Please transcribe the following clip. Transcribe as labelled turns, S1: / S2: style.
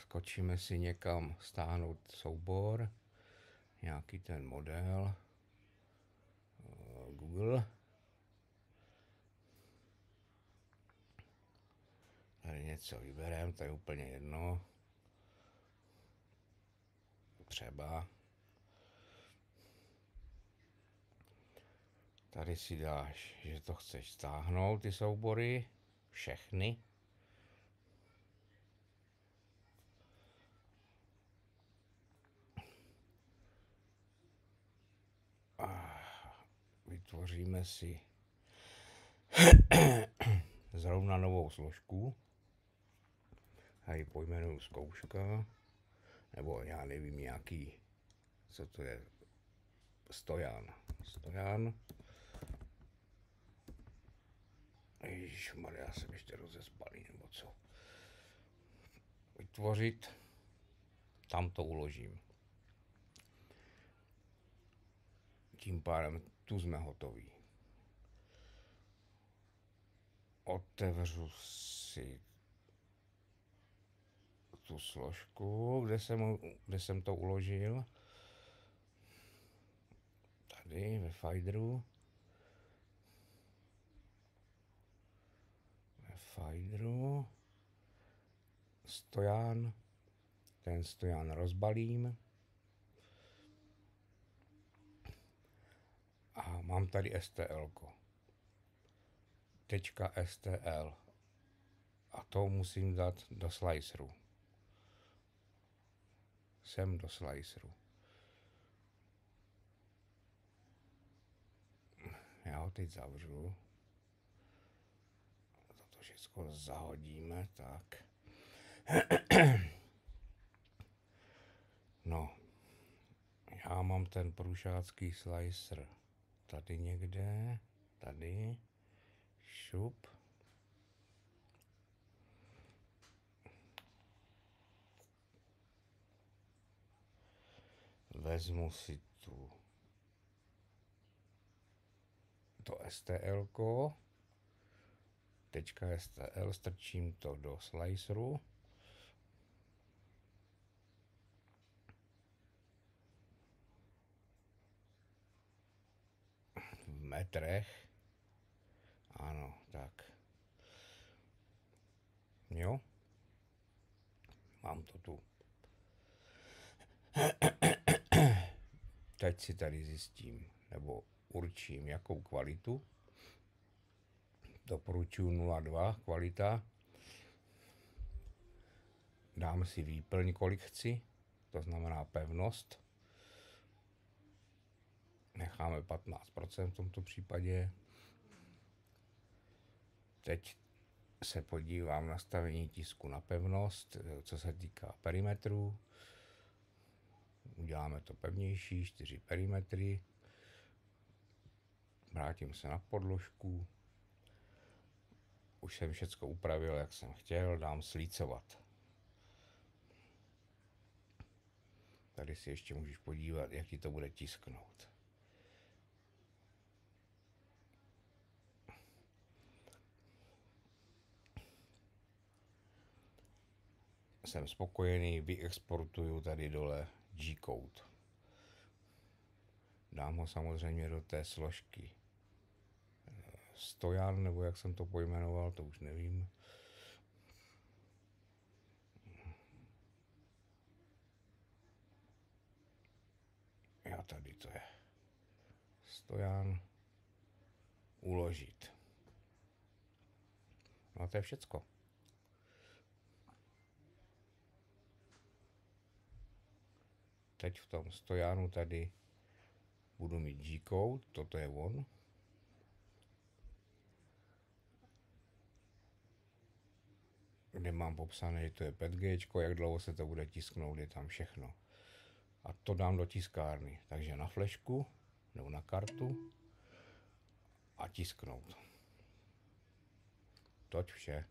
S1: Skočíme si někam stáhnout soubor, nějaký ten model, Google. Tady něco vybereme, to je úplně jedno. Třeba. Tady si dáš, že to chceš stáhnout, ty soubory, všechny. A vytvoříme si zrovna novou složku. A ji pojmenuju zkouška, nebo já nevím nějaký, co to je, stojan. Ježišmarja, já jsem ještě rozespalý, nebo co. Vytvořit, tam to uložím. Tím pádem tu jsme hotoví. Otevřu si tu složku, kde jsem to uložil. Tady ve Finderu. Stojan. Ten stojan rozbalím. A mám tady STL. .stl. A to musím dát do sliceru. Sem do sliceru. Já ho teď zavřu. Toto všechno zahodíme, tak. No. Já mám ten průšácký slicer tady někde. Tady. Šup. Vezmu si to STL, .stl, strčím to do sliceru. V metrech. Ano, tak. Jo. Mám to tu. Teď si tady zjistím, nebo určím, jakou kvalitu. Doporučuji 0,2 kvalita. Dám si výplň, kolik chci, to znamená pevnost. Necháme 15% v tomto případě. Teď se podívám na nastavení tisku na pevnost, co se týká perimetru. Uděláme to pevnější, 4 perimetry. Vrátím se na podložku. Už jsem všechno upravil, jak jsem chtěl, dám slícovat. Tady si ještě můžeš podívat, jak ti to bude tisknout. Jsem spokojený, vyexportuju tady dole G-code. Dám ho samozřejmě do té složky stojan, nebo jak jsem to pojmenoval, to už nevím. Jo, tady to je. Stojan. Uložit. No a to je všecko. Teď v tom stojanu tady budu mít G-code, toto je on. Kde mám popsané, že to je 5G, jak dlouho se to bude tisknout, je tam všechno. A to dám do tiskárny, takže na flešku nebo na kartu a tisknout. Toť vše.